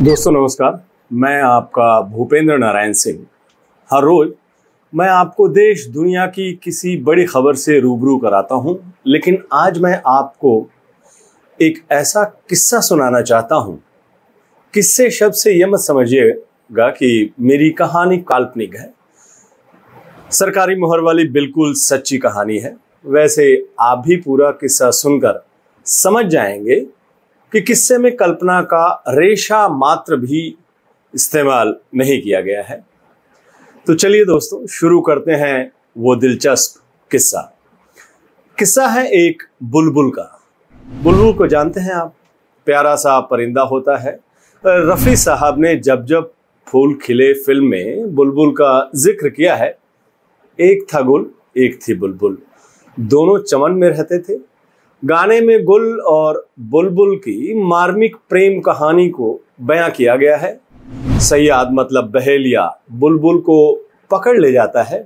दोस्तों नमस्कार, मैं आपका भूपेंद्र नारायण सिंह। हर रोज मैं आपको देश दुनिया की किसी बड़ी खबर से रूबरू कराता हूं, लेकिन आज मैं आपको एक ऐसा किस्सा सुनाना चाहता हूं। किस्से शब्द से यह मत समझिएगा कि मेरी कहानी काल्पनिक है। सरकारी मुहर वाली बिल्कुल सच्ची कहानी है। वैसे आप भी पूरा किस्सा सुनकर समझ जाएंगे कि किस्से में कल्पना का रेशा मात्र भी इस्तेमाल नहीं किया गया है। तो चलिए दोस्तों, शुरू करते हैं वो दिलचस्प किस्सा। किस्सा है एक बुलबुल का। बुलबुल को जानते हैं आप? प्यारा सा परिंदा होता है। रफ़ी साहब ने जब जब फूल खिले फिल्म में बुलबुल का जिक्र किया है। एक था गुल, एक थी बुलबुल, दोनों चमन में रहते थे। गाने में गुल और बुलबुल की मार्मिक प्रेम कहानी को बयां किया गया है। सयाद मतलब बहेलिया बुलबुल को पकड़ ले जाता है।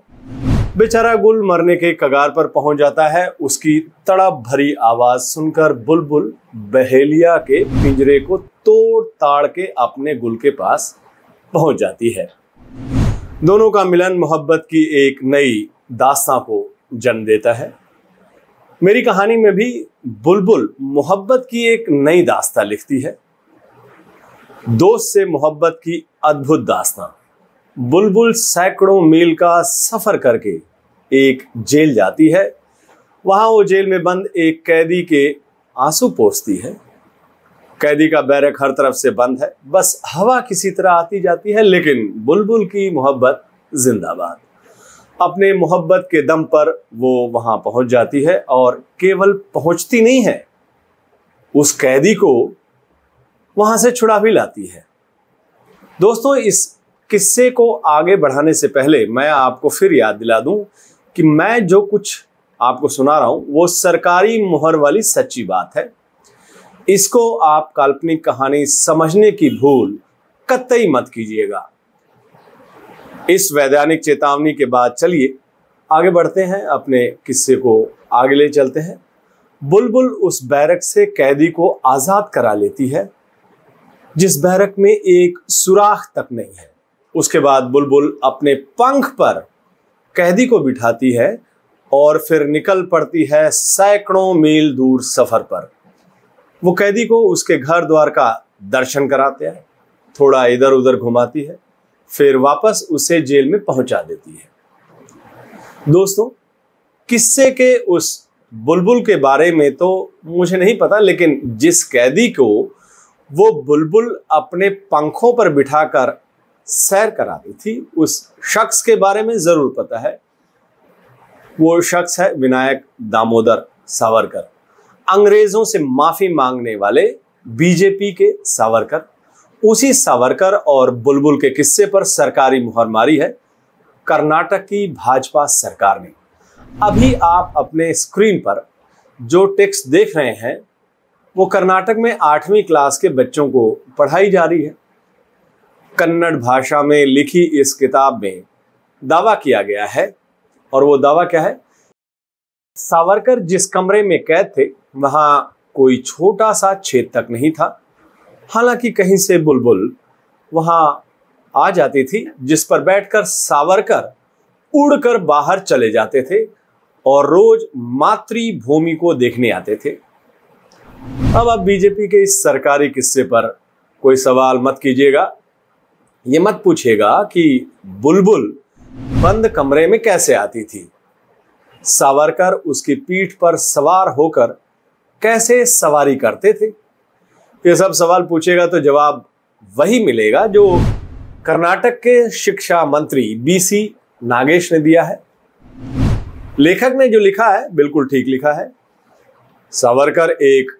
बेचारा गुल मरने के कगार पर पहुंच जाता है। उसकी तड़प भरी आवाज सुनकर बुलबुल बहेलिया के पिंजरे को तोड़ ताड़ के अपने गुल के पास पहुंच जाती है। दोनों का मिलन मोहब्बत की एक नई दास्तां को जन्म देता है। मेरी कहानी में भी बुलबुल मोहब्बत की एक नई दास्तां लिखती है। दोस्त से मोहब्बत की अद्भुत दास्तां। बुलबुल सैकड़ों मील का सफर करके एक जेल जाती है। वहां वो जेल में बंद एक कैदी के आंसू पोंछती है। कैदी का बैरक हर तरफ से बंद है, बस हवा किसी तरह आती जाती है, लेकिन बुलबुल की मोहब्बत जिंदाबाद। अपने मोहब्बत के दम पर वो वहां पहुंच जाती है और केवल पहुंचती नहीं है, उस कैदी को वहां से छुड़ा भी लाती है। दोस्तों, इस किस्से को आगे बढ़ाने से पहले मैं आपको फिर याद दिला दूं कि मैं जो कुछ आपको सुना रहा हूं वो सरकारी मुहर वाली सच्ची बात है। इसको आप काल्पनिक कहानी समझने की भूल कतई मत कीजिएगा। इस वैधानिक चेतावनी के बाद चलिए आगे बढ़ते हैं, अपने किस्से को आगे ले चलते हैं। बुलबुल उस बैरक से कैदी को आजाद करा लेती है, जिस बैरक में एक सुराख तक नहीं है। उसके बाद बुलबुल अपने पंख पर कैदी को बिठाती है और फिर निकल पड़ती है सैकड़ों मील दूर सफर पर। वो कैदी को उसके घर द्वार का दर्शन कराते हैं, थोड़ा इधर उधर घुमाती है, फिर वापस उसे जेल में पहुंचा देती है। दोस्तों, किस्से के उस बुलबुल के बारे में तो मुझे नहीं पता, लेकिन जिस कैदी को वो बुलबुल अपने पंखों पर बिठाकर सैर कराती थी, उस शख्स के बारे में जरूर पता है। वो शख्स है विनायक दामोदर सावरकर, अंग्रेजों से माफी मांगने वाले बीजेपी के सावरकर। उसी सावरकर और बुलबुल के किस्से पर सरकारी मुहर मारी है कर्नाटक की भाजपा सरकार ने। अभी आप अपने स्क्रीन पर जो टेक्स्ट देख रहे हैं वो कर्नाटक में 8वीं क्लास के बच्चों को पढ़ाई जा रही है। कन्नड़ भाषा में लिखी इस किताब में दावा किया गया है, और वो दावा क्या है? सावरकर जिस कमरे में कैद थे वहां कोई छोटा सा छेद तक नहीं था। हालांकि कहीं से बुलबुल वहां आ जाती थी, जिस पर बैठकर सावरकर उड़कर बाहर चले जाते थे और रोज मातृभूमि को देखने आते थे। अब आप बीजेपी के इस सरकारी किस्से पर कोई सवाल मत कीजिएगा। ये मत पूछिएगा कि बुलबुल बंद कमरे में कैसे आती थी, सावरकर उसकी पीठ पर सवार होकर कैसे सवारी करते थे। ये सब सवाल पूछेगा तो जवाब वही मिलेगा जो कर्नाटक के शिक्षा मंत्री बीसी नागेश ने दिया है। लेखक ने जो लिखा है बिल्कुल ठीक लिखा है। सावरकर एक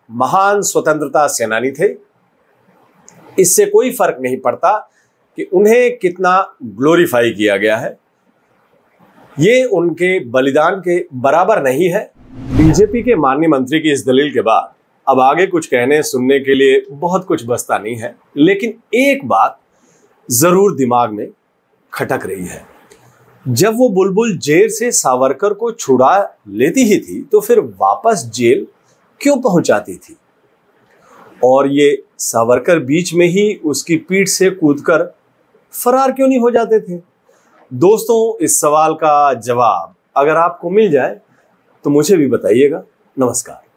महान स्वतंत्रता सेनानी थे। इससे कोई फर्क नहीं पड़ता कि उन्हें कितना ग्लोरीफाई किया गया है, ये उनके बलिदान के बराबर नहीं है। बीजेपी के माननीय मंत्री की इस दलील के बाद अब आगे कुछ कहने सुनने के लिए बहुत कुछ बचता नहीं है, लेकिन एक बात जरूर दिमाग में खटक रही है। जब वो बुलबुल जेल से सावरकर को छुड़ा लेती ही थी तो फिर वापस जेल क्यों पहुंचाती थी? और ये सावरकर बीच में ही उसकी पीठ से कूदकर फरार क्यों नहीं हो जाते थे? दोस्तों, इस सवाल का जवाब अगर आपको मिल जाए तो मुझे भी बताइएगा। नमस्कार।